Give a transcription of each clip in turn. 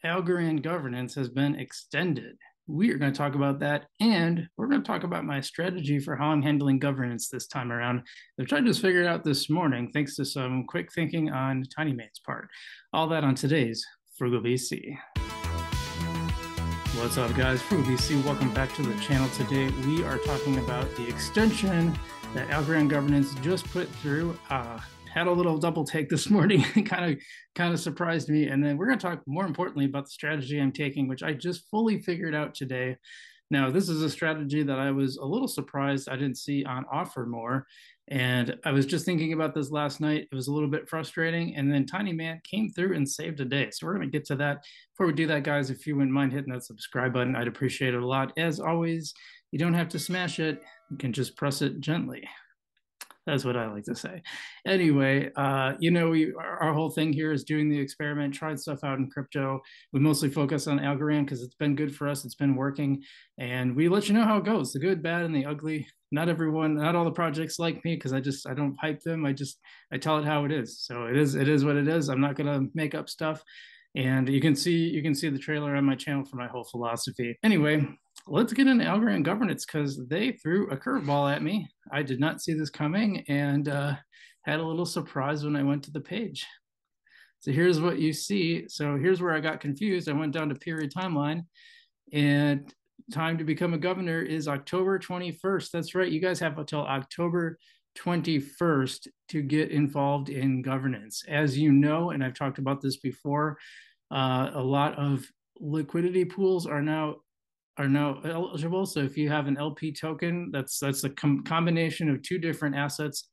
Algorand Governance has been extended. We are going to talk about that, and we're going to talk about my strategy for how I'm handling governance this time around, which I just figured out this morning thanks to some quick thinking on Tiny Man's part. All that on today's Frugal VC. What's up, guys? Frugal VC, welcome back to the channel. Today we are talking about the extension that Algorand Governance just put through. Had a little double take this morning, kind of surprised me. And then we're going to talk more importantly about the strategy I'm taking, which I just fully figured out today. Now, this is a strategy that I was a little surprised I didn't see on offer more. And I was just thinking about this last night. It was a little bit frustrating. And then Tiny Man came through and saved a day. So we're going to get to that. Before we do that, guys, if you wouldn't mind hitting that subscribe button, I'd appreciate it a lot. As always, you don't have to smash it. You can just press it gently. That's what I like to say. Anyway, our whole thing here is doing the experiment, trying stuff out in crypto. We mostly focus on Algorand because it's been good for us. It's been working. And we let you know how it goes, the good, bad, and the ugly. Not all the projects like me because I don't hype them. I tell it how it is. So it is what it is. I'm not gonna make up stuff. And you can see the trailer on my channel for my whole philosophy. Anyway, let's get into Algorand Governance because they threw a curveball at me. I did not see this coming and had a little surprise when I went to the page. So here's what you see. So here's where I got confused. I went down to period timeline, and time to become a governor is October 21st. That's right. You guys have until October 21st to get involved in governance. As you know, and I've talked about this before, a lot of liquidity pools are now eligible. So if you have an LP token, that's a combination of two different assets.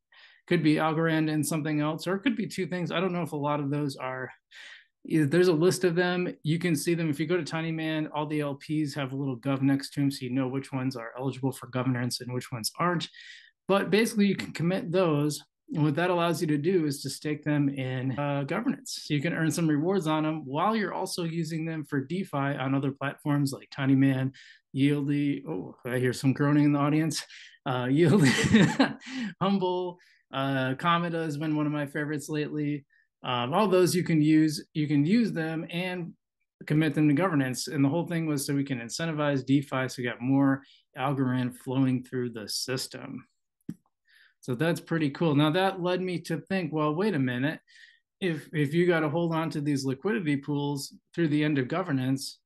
Could be Algorand and something else, or it could be two things. I don't know if a lot of those are. There's a list of them. You can see them if you go to Tiny Man. All the LPs have a little gov next to them, so you know which ones are eligible for governance and which ones aren't. But basically, you can commit those. And what that allows you to do is to stake them in governance. So you can earn some rewards on them while you're also using them for DeFi on other platforms like Tiny Man, Yieldy. Oh, I hear some groaning in the audience. Yieldy, Humble, Cometa has been one of my favorites lately. All those you can use them and commit them to governance. And the whole thing was so we can incentivize DeFi so we got more Algorand flowing through the system. So that's pretty cool. Now that led me to think, well, wait a minute. If you got to hold on to these liquidity pools through the end of governance,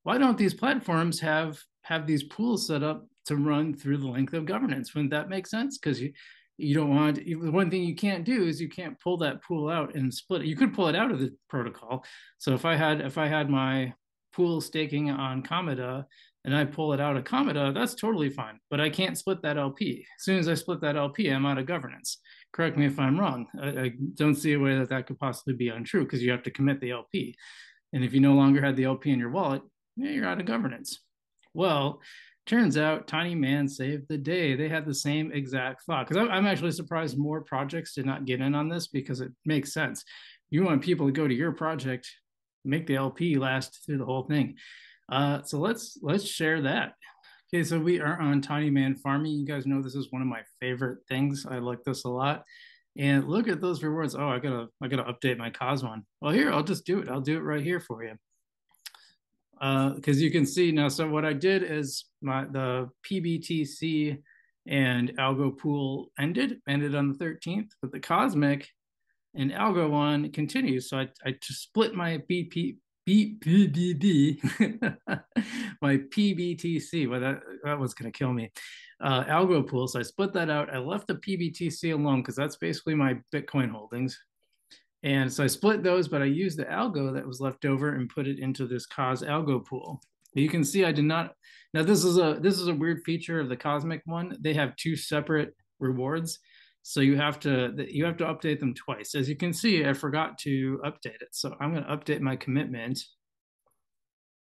why don't these platforms have these pools set up to run through the length of governance? Wouldn't that make sense? Because you don't want one thing you can't do is you can't pull that pool out and split it. You could pull it out of the protocol. So if I had my pool staking on Cometa and I pull it out of Cometa, that's totally fine. But I can't split that LP. As soon as I split that LP, I'm out of governance. Correct me if I'm wrong. I don't see a way that could possibly be untrue because you have to commit the LP. And if you no longer had the LP in your wallet, yeah, you're out of governance. Well, turns out Tiny Man saved the day. They had the same exact thought. Because I'm actually surprised more projects did not get in on this because it makes sense. You want people to go to your project, make the LP last through the whole thing. So let's share that. Okay, so we are on Tiny Man farming. You guys know this is one of my favorite things. I like this a lot. And look at those rewards. Oh, I gotta update my Cosmon. Well, here, I'll just do it. I'll do it right here for you. Because you can see now. So what I did is the PBTC and Algo pool ended on the 13th, but the Cosmic and Algo one continues. So I just split my my PBTC. Well, that was going to kill me. Algo pool. So I split that out. I left the PBTC alone because that's basically my Bitcoin holdings. And so I split those, but I used the algo that was left over and put it into this cos algo pool. You can see I did not. Now this is a weird feature of the Cosmic one. They have two separate rewards, so you have to update them twice. As you can see, I forgot to update it, so I'm going to update my commitment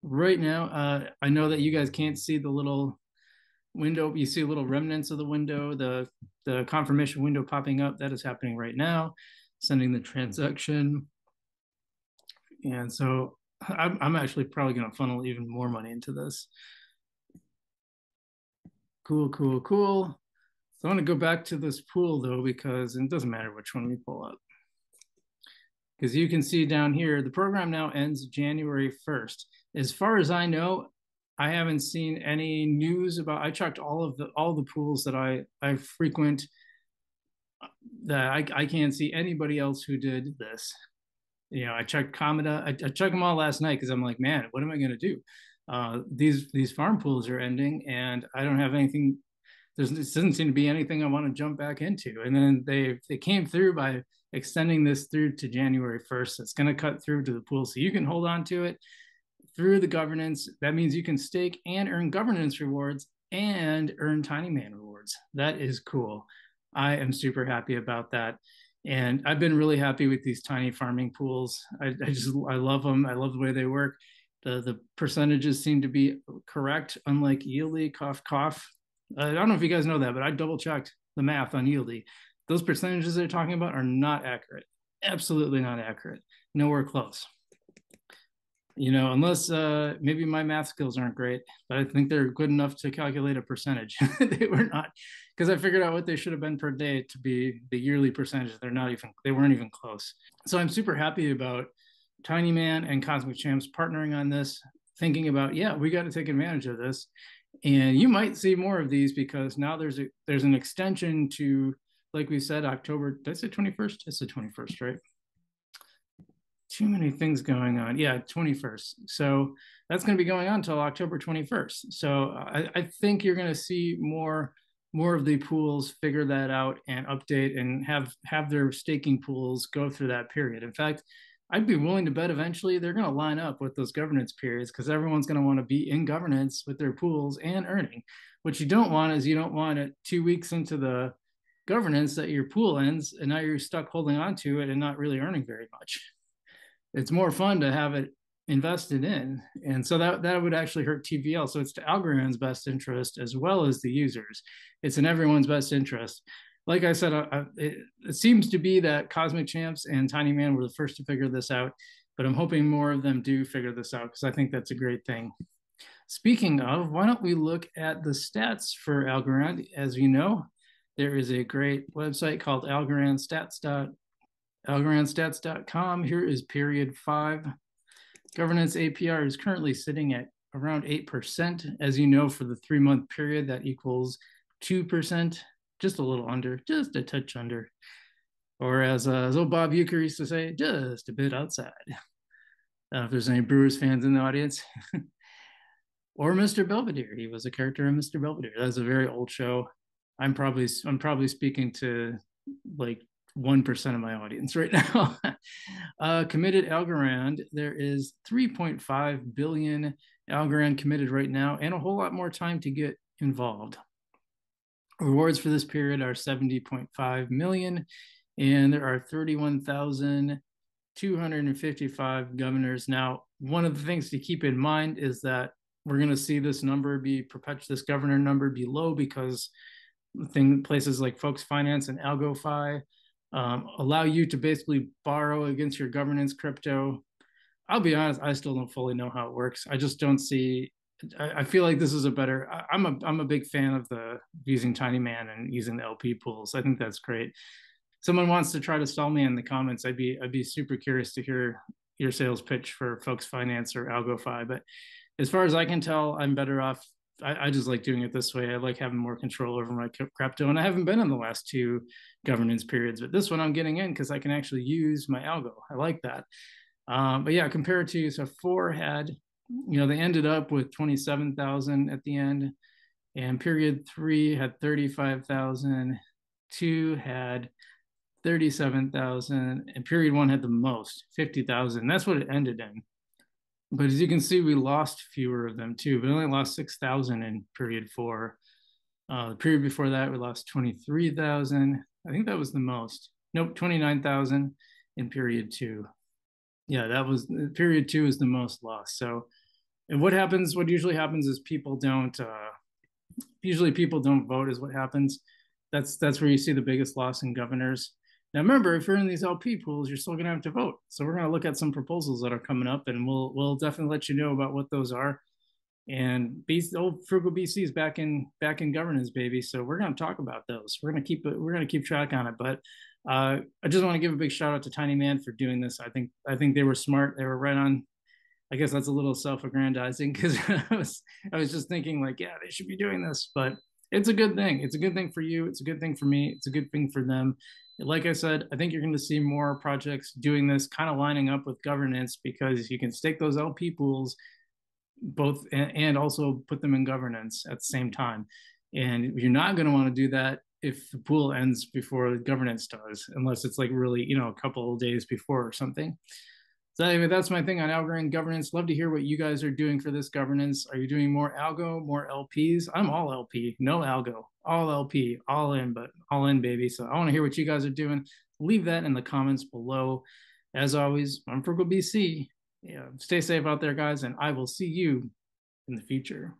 right now. I know that you guys can't see the little window. You see little remnants of the window, the confirmation window popping up. That is happening right now. Sending the transaction. And so I'm actually probably going to funnel even more money into this. Cool. So I want to go back to this pool though, because it doesn't matter which one we pull up. because you can see down here, the program now ends January 1st. As far as I know, I haven't seen any news about. I checked all the pools that I frequent. That I can't see anybody else who did this. I checked Cometa. I checked them all last night because I'm like, man, what am I going to do? These farm pools are ending, and I don't have anything. There doesn't seem to be anything I want to jump back into. And then they came through by extending this through to January 1st. It's going to cut through to the pool, so you can hold on to it through the governance. That means you can stake and earn governance rewards and earn Tiny Man rewards. That is cool. I am super happy about that. And I've been really happy with these tiny farming pools. I love them. I love the way they work. The percentages seem to be correct, unlike Yieldy, cough, cough. I don't know if you guys know that, but I double checked the math on Yieldy. Those percentages they're talking about are not accurate. Absolutely not accurate. Nowhere close. Unless maybe my math skills aren't great, but I think they're good enough to calculate a percentage. They were not, because I figured out what they should have been per day to be the yearly percentage. They weren't even close. So I'm super happy about Tiny Man and Cosmic Champs partnering on this, thinking about, yeah, we got to take advantage of this. And you might see more of these because now there's an extension to, like we said, October. Did I say 21st? I said 21st, right? Too many things going on. Yeah, 21st. So that's going to be going on until October 21st. So I think you're going to see more of the pools figure that out and update and have their staking pools go through that period. In fact, I'd be willing to bet eventually they're going to line up with those governance periods because everyone's going to want to be in governance with their pools and earning. What you don't want is you don't want it 2 weeks into the governance that your pool ends and now you're stuck holding on to it and not really earning very much. It's more fun to have it invested in. And so that would actually hurt TVL. So it's to Algorand's best interest as well as the users. It's in everyone's best interest. Like I said, it seems to be that Cosmic Champs and Tiny Man were the first to figure this out, but I'm hoping more of them do figure this out because I think that's a great thing. Speaking of, why don't we look at the stats for Algorand? As you know, there is a great website called algorandstats.com. Here is period 5. Governance APR is currently sitting at around 8%. As you know, for the 3-month period, that equals 2%, just a little under, just a touch under. Or as old Bob Uecker used to say, just a bit outside. If there's any Brewers fans in the audience. Or Mr. Belvedere. He was a character in Mr. Belvedere. That's a very old show. I'm probably speaking to like 1% of my audience right now. Committed Algorand, there is 3.5 billion Algorand committed right now and a whole lot more time to get involved. Rewards for this period are 70.5 million and there are 31,255 governors. Now, one of the things to keep in mind is that we're going to see this number this governor number be low because places like Folks Finance and AlgoFi allow you to basically borrow against your governance crypto. I'll be honest, I still don't fully know how it works. I just don't see. I feel like this is a better. I'm a big fan of using Tiny Man and using the LP pools. I think that's great. Someone wants to try to stall me in the comments. I'd be super curious to hear your sales pitch for Folks Finance or AlgoFi. But as far as I can tell, I'm better off. I just like doing it this way. I like having more control over my crypto, and I haven't been in the last 2 governance periods, but this one I'm getting in because I can actually use my algo. I like that. But yeah, compared to, so 4 had, they ended up with 27,000 at the end, and period 3 had 35,000, 2 had 37,000, and period 1 had the most, 50,000. That's what it ended in. But as you can see, we lost fewer of them too, but only lost 6,000 in period 4. The period before that, we lost 23,000. I think that was the most. Nope, 29,000 in period 2. Yeah, that was period 2 is the most lost. So, and what usually happens is people don't vote is what happens. That's where you see the biggest loss in governors. Now, remember, if you're in these LP pools, you're still going to have to vote. So we're going to look at some proposals that are coming up, and we'll definitely let you know about what those are. And old Frugal BC is back in governance, baby. So we're going to talk about those. We're going to keep track on it. But I just want to give a big shout out to Tiny Man for doing this. I think they were smart. They were right on. I guess that's a little self-aggrandizing because I was just thinking like, yeah, they should be doing this, but it's a good thing. It's a good thing for you. It's a good thing for me. It's a good thing for them. Like I said, I think you're going to see more projects doing this, kind of lining up with governance because you can stake those LP pools both and also put them in governance at the same time. And you're not going to want to do that if the pool ends before the governance does, unless it's like really, a couple of days before or something. So anyway, that's my thing on Algorand governance. Love to hear what you guys are doing for this governance. Are you doing more algo, more LPs? I'm all LP, no algo, all LP, all in, but all in, baby. So I want to hear what you guys are doing. Leave that in the comments below. As always, I'm Frugal BC. Yeah, stay safe out there, guys, and I will see you in the future.